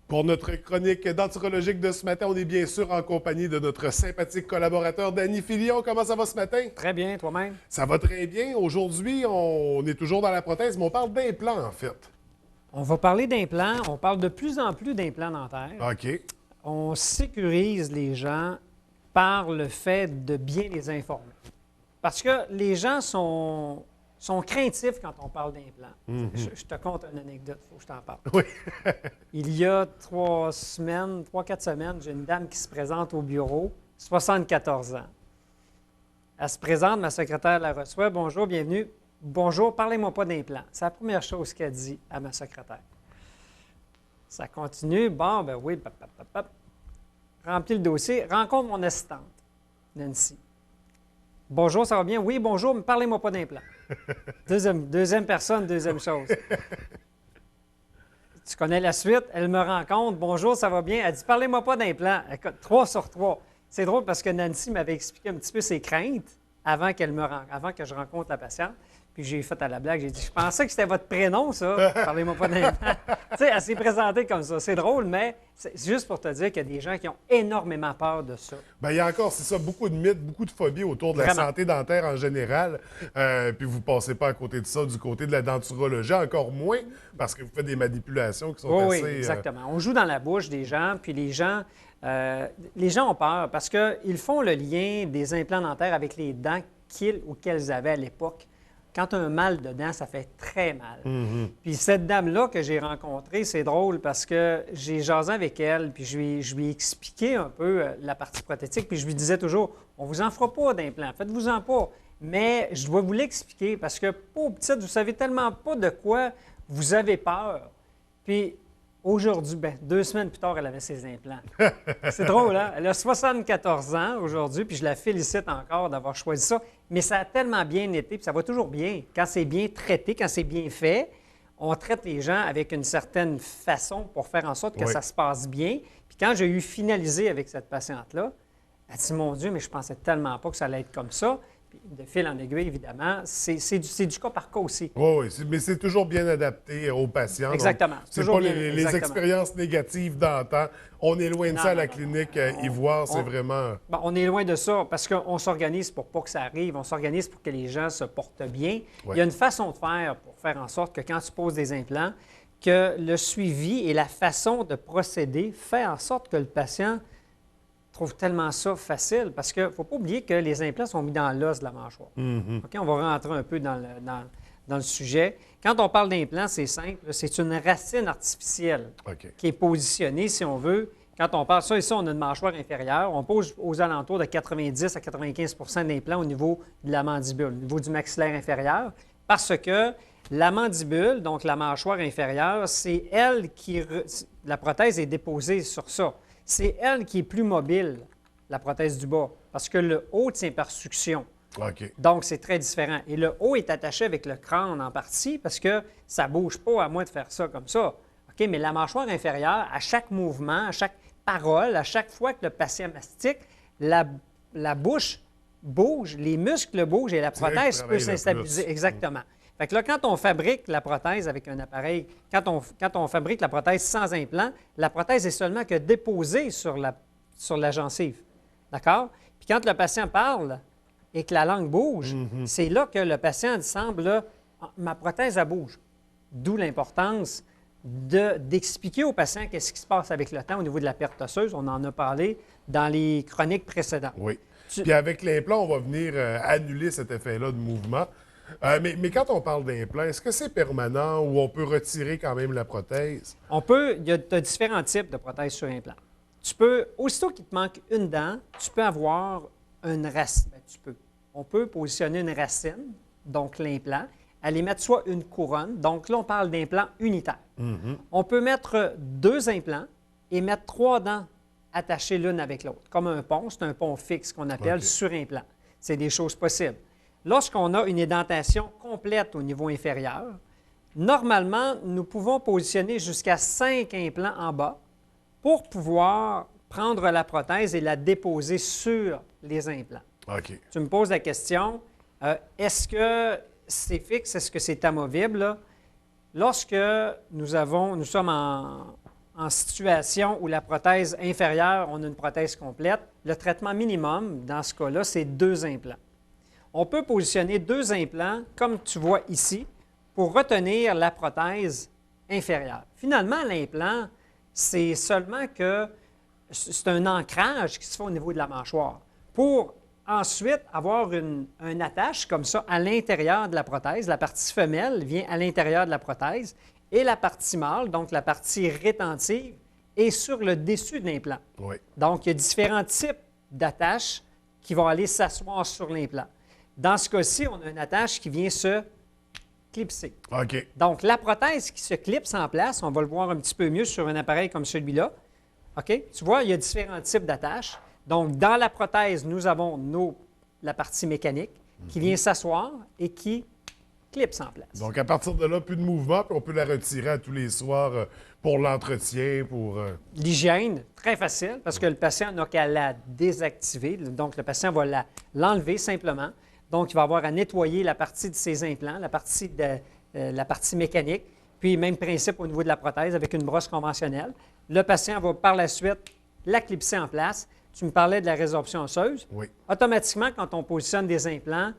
Pour notre chronique denturologique de ce matin, on est bien sûr en compagnie de notre sympathique collaborateur Danny Filion. Comment ça va ce matin? Très bien, toi-même. Ça va très bien. Aujourd'hui, on est toujours dans la prothèse, mais on parle d'implants en fait. On va parler d'implants. On parle de plus en plus d'implants dentaires. OK. On sécurise les gens par le fait de bien les informer. Parce que les gens sont craintifs quand on parle d'implants. Je te conte une anecdote, il faut que je t'en parle. Oui. Il y a 4 semaines, j'ai une dame qui se présente au bureau, 74 ans. Elle se présente, ma secrétaire la reçoit. Bonjour, bienvenue. Bonjour, parlez-moi pas d'implants. C'est la première chose qu'elle dit à ma secrétaire. Ça continue. Bon, ben oui, remplis le dossier. Rencontre mon assistante, Nancy. Bonjour, ça va bien? Oui, bonjour, mais parlez-moi pas d'implants. Deuxième personne, deuxième chose. Tu connais la suite? Elle me rencontre. Bonjour, ça va bien? Elle dit, parlez-moi pas d'implants. Écoute, 3 sur 3. C'est drôle parce que Nancy m'avait expliqué un petit peu ses craintes avant que je rencontre la patiente. Puis j'ai fait à la blague, j'ai dit, je pensais que c'était votre prénom, ça. Parlez-moi pas d'implants. Tu sais, elle s'est présentée comme ça. C'est drôle, mais c'est juste pour te dire qu'il y a des gens qui ont énormément peur de ça. Bien, il y a encore, c'est ça, beaucoup de mythes, beaucoup de phobies autour de la Vraiment. santé dentaire en général. Puis vous ne passez pas à côté de ça, du côté de la denturologie, encore moins, parce que vous faites des manipulations qui sont Oui, assez... oui, exactement. On joue dans la bouche des gens, puis les gens ont peur parce qu'ils font le lien des implants dentaires avec les dents qu'ils ou qu'elles avaient à l'époque. Quand tu as un mal de dents, ça fait très mal. Puis cette dame-là que j'ai rencontrée, c'est drôle parce que j'ai jasé avec elle, puis je lui ai expliqué un peu la partie prothétique, puis je lui disais toujours, on vous en fera pas d'implant, faites-vous-en pas. Mais je dois vous l'expliquer parce que, pauvre petite, vous savez tellement pas de quoi vous avez peur. Puis aujourd'hui, 2 semaines plus tard, elle avait ses implants. C'est drôle, hein? Elle a 74 ans aujourd'hui, puis je la félicite encore d'avoir choisi ça. Mais ça a tellement bien été, puis ça va toujours bien. Quand c'est bien traité, quand c'est bien fait, on traite les gens avec une certaine façon pour faire en sorte que ça se passe bien. Puis quand j'ai eu finalisé avec cette patiente-là, elle dit, mon Dieu, mais je pensais tellement pas que ça allait être comme ça. De fil en aiguille, évidemment, c'est du cas par cas aussi. Oui, mais c'est toujours bien adapté aux patients. Exactement. C'est pas les expériences négatives d'antan. On est loin de ça à la clinique Ivoire, c'est vraiment... Bon, on est loin de ça parce qu'on s'organise pour pas que ça arrive. On s'organise pour que les gens se portent bien. Il y a une façon de faire pour faire en sorte que quand tu poses des implants, que le suivi et la façon de procéder fait en sorte que le patient trouve tellement ça facile parce qu'il ne faut pas oublier que les implants sont mis dans l'os de la mâchoire. OK, on va rentrer un peu dans le sujet. Quand on parle d'implant, c'est simple, c'est une racine artificielle qui est positionnée, si on veut. Quand on parle ça, ici, on a une mâchoire inférieure. On pose aux alentours de 90 à 95 d'implants au niveau de la mandibule, au niveau du maxillaire inférieur, parce que la mandibule, donc la mâchoire inférieure, c'est elle qui... La prothèse est déposée sur ça. C'est elle qui est plus mobile, la prothèse du bas, parce que le haut tient par succion. Donc, c'est très différent. Et le haut est attaché avec le crâne en partie parce que ça ne bouge pas à moins de faire ça comme ça. OK? Mais la mâchoire inférieure, à chaque mouvement, à chaque parole, à chaque fois que le patient mastique, la bouche bouge, les muscles bougent et la prothèse peut s'instabiliser. Exactement. Fait que là, quand on fabrique la prothèse avec un appareil, quand on fabrique la prothèse sans implant, la prothèse est seulement que déposée sur la gencive. D'accord? Puis quand le patient parle et que la langue bouge, c'est là que le patient semble, là, ma prothèse, elle bouge. D'où l'importance d'expliquer au patient qu'est-ce qui se passe avec le temps au niveau de la perte osseuse. On en a parlé dans les chroniques précédentes. Oui. Puis avec l'implant, on va venir annuler cet effet-là de mouvement. Mais quand on parle d'implant, est-ce que c'est permanent ou on peut retirer quand même la prothèse? Il y a différents types de prothèses sur implant. Aussitôt qu'il te manque une dent, tu peux avoir une racine. On peut positionner une racine, donc l'implant, aller mettre soit une couronne, donc là, on parle d'implant unitaire. On peut mettre 2 implants et mettre 3 dents attachées l'une avec l'autre. Comme un pont, c'est un pont fixe qu'on appelle surimplant. C'est des choses possibles. Lorsqu'on a une édentation complète au niveau inférieur, normalement, nous pouvons positionner jusqu'à 5 implants en bas pour pouvoir prendre la prothèse et la déposer sur les implants. Tu me poses la question, est-ce que c'est fixe, est-ce que c'est amovible? Là? Lorsque nous sommes en situation où la prothèse inférieure, on a une prothèse complète, le traitement minimum, dans ce cas-là, c'est 2 implants. On peut positionner 2 implants, comme tu vois ici, pour retenir la prothèse inférieure. Une l'implant, c'est seulement que c'est un ancrage qui se fait au niveau de la mâchoire. Pour ensuite avoir une attache comme ça à l'intérieur de la prothèse, la partie femelle vient à l'intérieur de la prothèse et la partie mâle, donc la partie rétentive, est sur le dessus de l'implant. Oui. Donc, il y a différents types d'attaches qui vont aller s'asseoir sur l'implant. Dans ce cas-ci, on a une attache qui vient se clipser. OK. Donc, la prothèse qui se clipse en place, on va le voir un petit peu mieux sur un appareil comme celui-là. OK? Tu vois, il y a différents types d'attaches. Donc, dans la prothèse, nous avons la partie mécanique qui vient s'asseoir et qui clipse en place. Donc, à partir de là, plus de mouvement, puis on peut la retirer à tous les soirs pour l'entretien, pour... L'hygiène, très facile, parce que le patient n'a qu'à la désactiver. Donc, le patient va l'enlever simplement. Donc, il va avoir à nettoyer la partie de ses implants, la partie mécanique, puis même principe au niveau de la prothèse avec une brosse conventionnelle. Le patient va par la suite la clipser en place. Tu me parlais de la résorption osseuse. Oui. Automatiquement, quand on positionne des implants,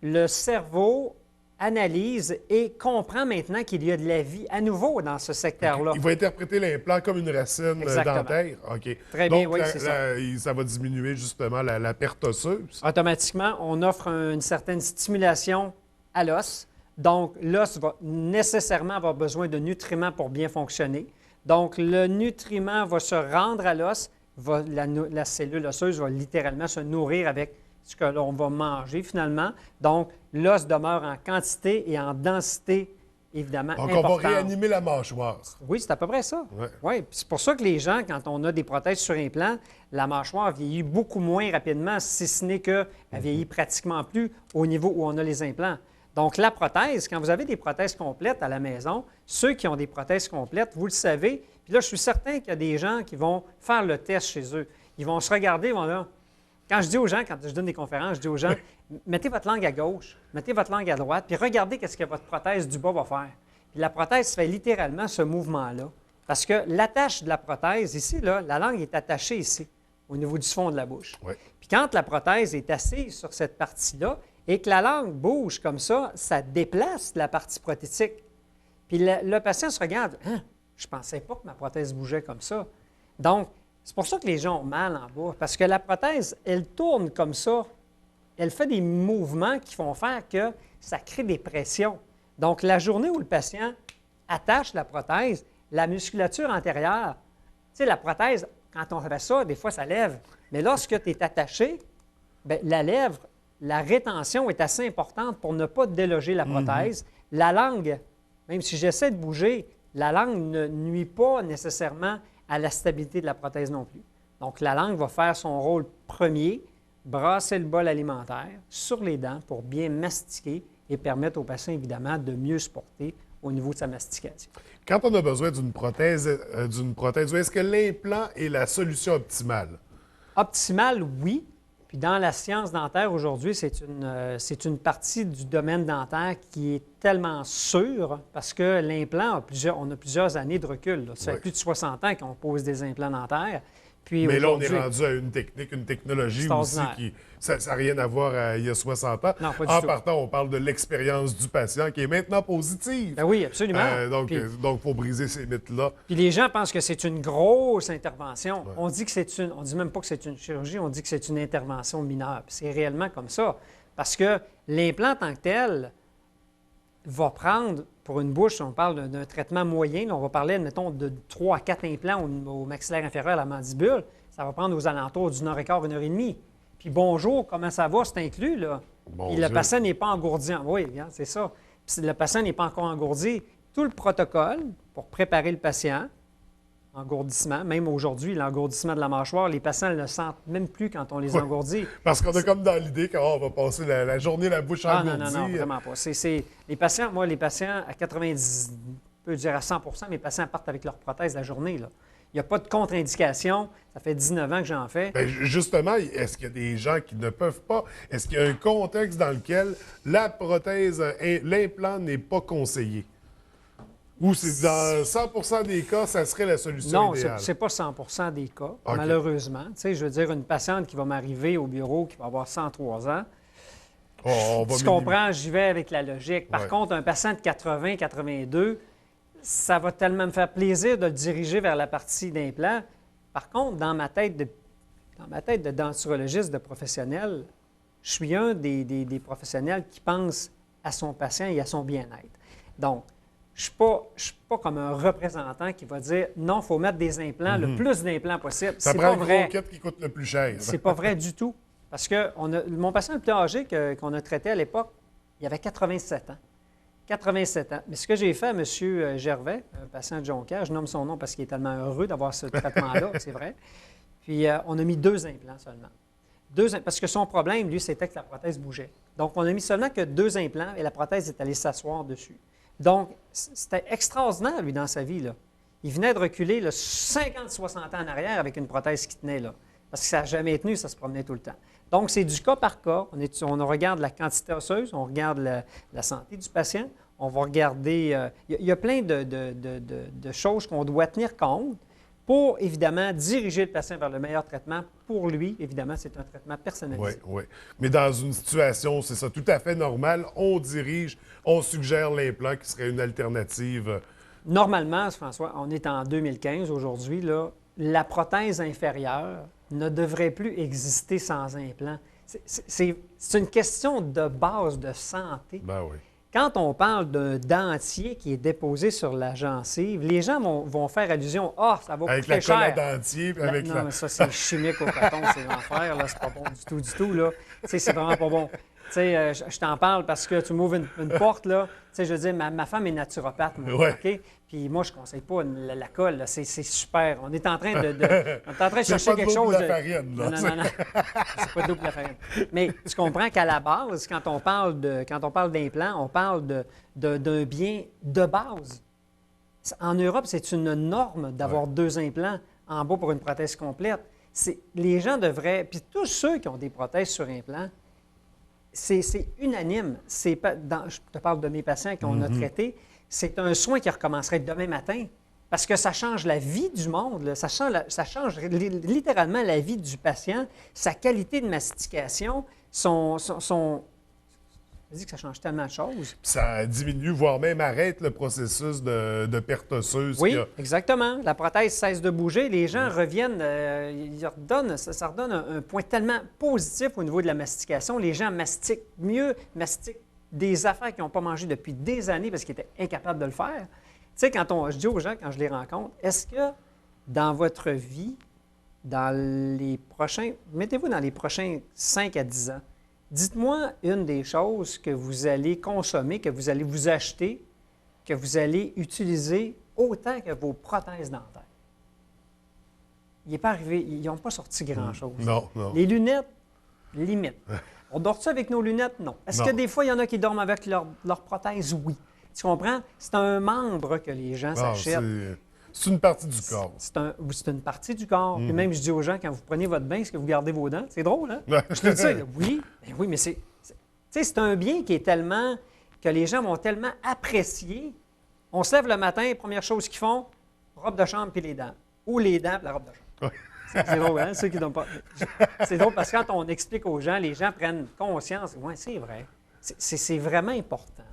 le cerveau analyse et comprend maintenant qu'il y a de la vie à nouveau dans ce secteur-là. Il va interpréter l'implant comme une racine dentaire. OK. Très Donc, bien, oui, c'est ça. Ça va diminuer justement la perte osseuse. Automatiquement, on offre une certaine stimulation à l'os. Donc, l'os va nécessairement avoir besoin de nutriments pour bien fonctionner. Donc, le nutriment va se rendre à l'os. La cellule osseuse va littéralement se nourrir avec ce que l'on va manger finalement. Donc, l'os demeure en quantité et en densité, évidemment, Donc, importante. on va réanimer la mâchoire. Oui, c'est à peu près ça. Ouais. Oui. C'est pour ça que les gens, quand on a des prothèses sur implant, la mâchoire vieillit beaucoup moins rapidement, si ce n'est qu'elle vieillit pratiquement plus au niveau où on a les implants. Donc, la prothèse, quand vous avez des prothèses complètes à la maison, ceux qui ont des prothèses complètes, vous le savez. Puis là, je suis certain qu'il y a des gens qui vont faire le test chez eux. Ils vont se regarder, ils vont là. Quand je dis aux gens, quand je donne des conférences, je dis aux gens, mettez votre langue à gauche, mettez votre langue à droite, puis regardez ce que votre prothèse du bas va faire. Puis la prothèse fait littéralement ce mouvement-là. Parce que l'attache de la prothèse, ici, là, la langue est attachée ici, au niveau du fond de la bouche. Oui. Puis quand la prothèse est assise sur cette partie-là et que la langue bouge comme ça déplace la partie prothétique. Puis le patient se regarde, « Hein, je ne pensais pas que ma prothèse bougeait comme ça. » Donc, c'est pour ça que les gens ont mal en bas, parce que la prothèse, elle tourne comme ça. Elle fait des mouvements qui font faire que ça crée des pressions. Donc, la journée où le patient attache la prothèse, la musculature antérieure, tu sais, la prothèse, quand on fait ça, des fois, ça lève. Mais lorsque tu es attaché, bien, la lèvre, la rétention est assez importante pour ne pas déloger la prothèse. La langue, même si j'essaie de bouger, la langue ne nuit pas nécessairement à la stabilité de la prothèse non plus. Donc, la langue va faire son rôle premier, brasser le bol alimentaire sur les dents pour bien mastiquer et permettre au patient, évidemment, de mieux se porter au niveau de sa mastication. Quand on a besoin d'une prothèse, est-ce que l'implant est la solution optimale? Optimale, oui. Puis dans la science dentaire aujourd'hui, c'est une partie du domaine dentaire qui est tellement sûre parce que l'implant, on a plusieurs années de recul. Là. Ça fait plus de 60 ans qu'on pose des implants dentaires. Puis mais là, on est rendu à une technique, une technologie aussi qui... Ça n'a rien à voir il y a 60 ans. Non, pas du en tout. Partant, on parle de l'expérience du patient qui est maintenant positive. Ben oui, absolument. Donc, il faut briser ces mythes-là. Puis les gens pensent que c'est une grosse intervention. Ouais. On dit même pas que c'est une chirurgie, on dit que c'est une intervention mineure. Puis c'est réellement comme ça. Parce que l'implant en tant que tel va prendre, pour une bouche, on parle d'un traitement moyen, là, on va parler, admettons, de 3 à 4 implants au maxillaire inférieur à la mandibule. Ça va prendre aux alentours d'une heure et quart, 1 heure et demie. Puis bonjour, comment ça va, c'est inclus, là. Puis le patient n'est pas engourdi. Oui, c'est ça. Puis le patient n'est pas encore engourdi. Tout le protocole pour préparer le patient, engourdissement, même aujourd'hui, l'engourdissement de la mâchoire, les patients ne le sentent même plus quand on les engourdit. Parce qu'on est comme dans l'idée qu'on va passer la journée la bouche engourdie. Non, vraiment pas. Les patients, à 90, je peux dire à 100 mes patients partent avec leur prothèse la journée, là. Il n'y a pas de contre-indication. Ça fait 19 ans que j'en fais. Bien, justement, est-ce qu'il y a des gens qui ne peuvent pas? Est-ce qu'il y a un contexte dans lequel la prothèse, l'implant n'est pas conseillé? Ou c'est dans 100 des cas, ça serait la solution Non, idéale? ce n'est pas 100 des cas, OK. malheureusement. Tu sais, je veux dire, une patiente qui va m'arriver au bureau, qui va avoir 103 ans, On va tu comprends, j'y vais avec la logique. Par Ouais. contre, un patient de 80, 82, ça va tellement me faire plaisir de le diriger vers la partie d'implant. Par contre, dans ma tête de denturologiste, de professionnel, je suis un des professionnels qui pense à son patient et à son bien-être. Donc, je ne suis pas comme un représentant qui va dire non, il faut mettre des implants, le plus d'implants possible. Ça C'est prend pas le vrai. gros kit qui coûte le plus cher. C'est pas vrai du tout. Parce que mon patient le plus âgé qu'on a traité à l'époque, il avait 87 ans. 87 ans. Mais ce que j'ai fait à M. Gervais, un patient de Jonquière, je nomme son nom parce qu'il est tellement heureux d'avoir ce traitement-là, c'est vrai. Puis on a mis 2 implants seulement. Parce que son problème, lui, c'était que la prothèse bougeait. Donc, on a mis seulement que 2 implants et la prothèse est allée s'asseoir dessus. Donc, c'était extraordinaire, lui, dans sa vie, là. Il venait de reculer 50-60 ans en arrière avec une prothèse qui tenait, là. Parce que ça n'a jamais tenu, ça se promenait tout le temps. Donc, c'est du cas par cas. On regarde la quantité osseuse, on regarde la santé du patient, on va regarder... il y a plein de choses qu'on doit tenir compte pour, évidemment, diriger le patient vers le meilleur traitement. Pour lui, évidemment, c'est un traitement personnalisé. Oui, oui. Mais dans une situation, c'est ça, tout à fait normal, on suggère l'implant qui serait une alternative. Normalement, François, on est en 2015 aujourd'hui, là, la prothèse inférieure ne devrait plus exister sans implant. C'est une question de base de santé. Ben oui. Quand on parle d'un dentier qui est déposé sur la gencive, les gens vont faire allusion « Ah, ça va Avec coûter la colle à cher ». dentier, puis Non, mais ça, c'est chimique au coton, c'est l'enfer, là, c'est pas bon du tout, là. Tu sais, c'est vraiment pas bon. Tu sais, je t'en parle parce que tu m'ouvres une porte, là. Tu sais, je veux dire, ma femme est naturopathe, moi, Ouais. OK? Puis moi, je ne conseille pas la colle, là. C'est super. On est en train de chercher pas de quelque l'eau chose. de la farine, là, Non. C'est pas de l'eau de la farine. Mais tu comprends qu'à la base, quand on parle d'implant, on parle d'un bien de base. En Europe, c'est une norme d'avoir 2 implants en bas pour une prothèse complète. Les gens devraient... Puis tous ceux qui ont des prothèses sur implant, c'est unanime. Je te parle de mes patients qu'on a traités. C'est un soin qui recommencerait demain matin parce que ça change la vie du monde. Là. Ça change littéralement la vie du patient, sa qualité de mastication, je dis que ça change tellement de choses. Ça diminue, voire même arrête le processus de perte osseuse. Oui, qu'il y a. exactement. La prothèse cesse de bouger. Les gens reviennent, ça redonne un point tellement positif au niveau de la mastication. Les gens mastiquent mieux, mastiquent des affaires qu'ils n'ont pas mangées depuis des années parce qu'ils étaient incapables de le faire. Tu sais, je dis aux gens, quand je les rencontre, est-ce que dans votre vie, mettez-vous dans les prochains 5 à 10 ans, dites-moi une des choses que vous allez consommer, que vous allez vous acheter, que vous allez utiliser autant que vos prothèses dentaires. Il n'est pas arrivé, ils n'ont pas sorti grand-chose. Non. Les lunettes, limite. On dort-tu avec nos lunettes? Non. Est-ce Non. que des fois, il y en a qui dorment avec leur prothèse? Oui. Tu comprends? C'est un membre que les gens s'achètent. C'est une partie du corps. C'est une partie du corps. Puis même, je dis aux gens, quand vous prenez votre bain, est-ce que vous gardez vos dents? C'est drôle, hein? Ouais. Je te dis ça, là, oui, mais c'est un bien qui est tellement... que les gens vont tellement apprécier. On se lève le matin, première chose qu'ils font, robe de chambre puis les dents. Ou les dents puis la robe de chambre. C'est drôle, hein? Ceux qui donnent pas... C'est drôle parce que quand on explique aux gens, les gens prennent conscience. Oui, c'est vrai. C'est vraiment important.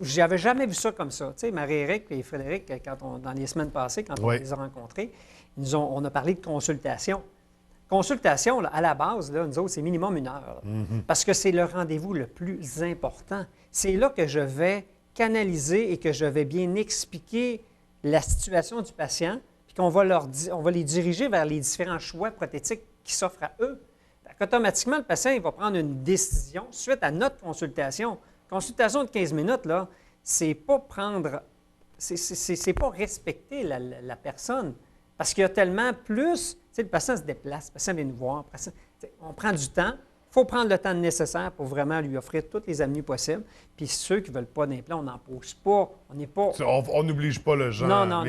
J'avais jamais vu ça comme ça. Tu sais, Marie-Éric et Frédéric, dans les semaines passées, quand on les a rencontrés, on a parlé de consultation. Consultation, là, à la base, là, nous autres, c'est minimum 1 heure. Parce que c'est le rendez-vous le plus important. C'est là que je vais canaliser et que je vais bien expliquer la situation du patient, puis qu'on va on va les diriger vers les différents choix prothétiques qui s'offrent à eux. Automatiquement, le patient il va prendre une décision suite à notre consultation. Consultation de 15 minutes, là, c'est pas prendre... C'est pas respecter la personne. Parce qu'il y a tellement plus... Tu sais, le patient se déplace, le patient vient nous voir. On prend du temps. Il faut prendre le temps nécessaire pour vraiment lui offrir toutes les avenues possibles. Puis ceux qui ne veulent pas d'implant, on n'en pose pas. On n'est pas... On n'oblige pas le gens. Non,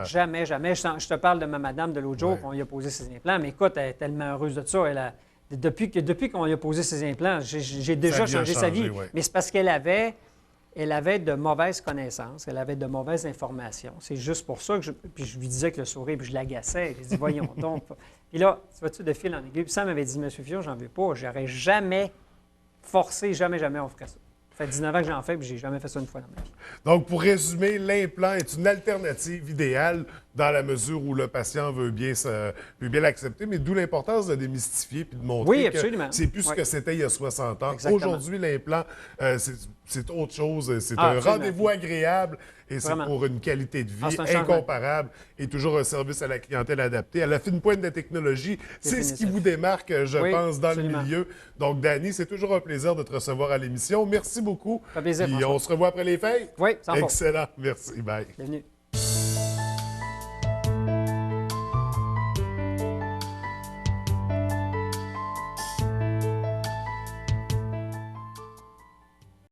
jamais. Je te parle de ma madame de l'autre jour qu'on lui a posé ses implants. Mais écoute, elle est tellement heureuse de ça. Depuis qu'on lui a posé ses implants, j'ai déjà changé sa vie. Ouais. Mais c'est parce qu'elle avait elle avait de mauvaises connaissances, elle avait de mauvaises informations. C'est juste pour ça que puis je lui disais que le sourire, puis je l'agaçais. J'ai dit, voyons donc. Puis là, tu vois-tu, de fil en aiguille. Puis Sam m'avait dit, Monsieur Fillon, j'en veux pas. J'aurais jamais forcé, jamais on ferait ça. Ça fait 19 ans que j'en fais, puis j'ai jamais fait ça une fois dans ma vie. Donc, pour résumer, l'implant est une alternative idéale dans la mesure où le patient veut bien l'accepter, mais d'où l'importance de démystifier puis de montrer Oui, que absolument. c'est plus ce que c'était il y a 60 ans. Exactement. Aujourd'hui, l'implant, c'est autre chose. C'est un Absolument. rendez-vous agréable et c'est Vraiment. pour une qualité de vie C'est un changement. incomparable et toujours un service à la clientèle adapté. À la fine pointe de la technologie, c'est ce qui Définitif. vous démarque, je Oui, pense, dans absolument. le milieu. Donc, Danny, c'est toujours un plaisir de te recevoir à l'émission. Merci beaucoup. Ça fait plaisir, Puis François. on se revoit après les fêtes. Oui, sans faute. Excellent. Merci. Bye. Bienvenue.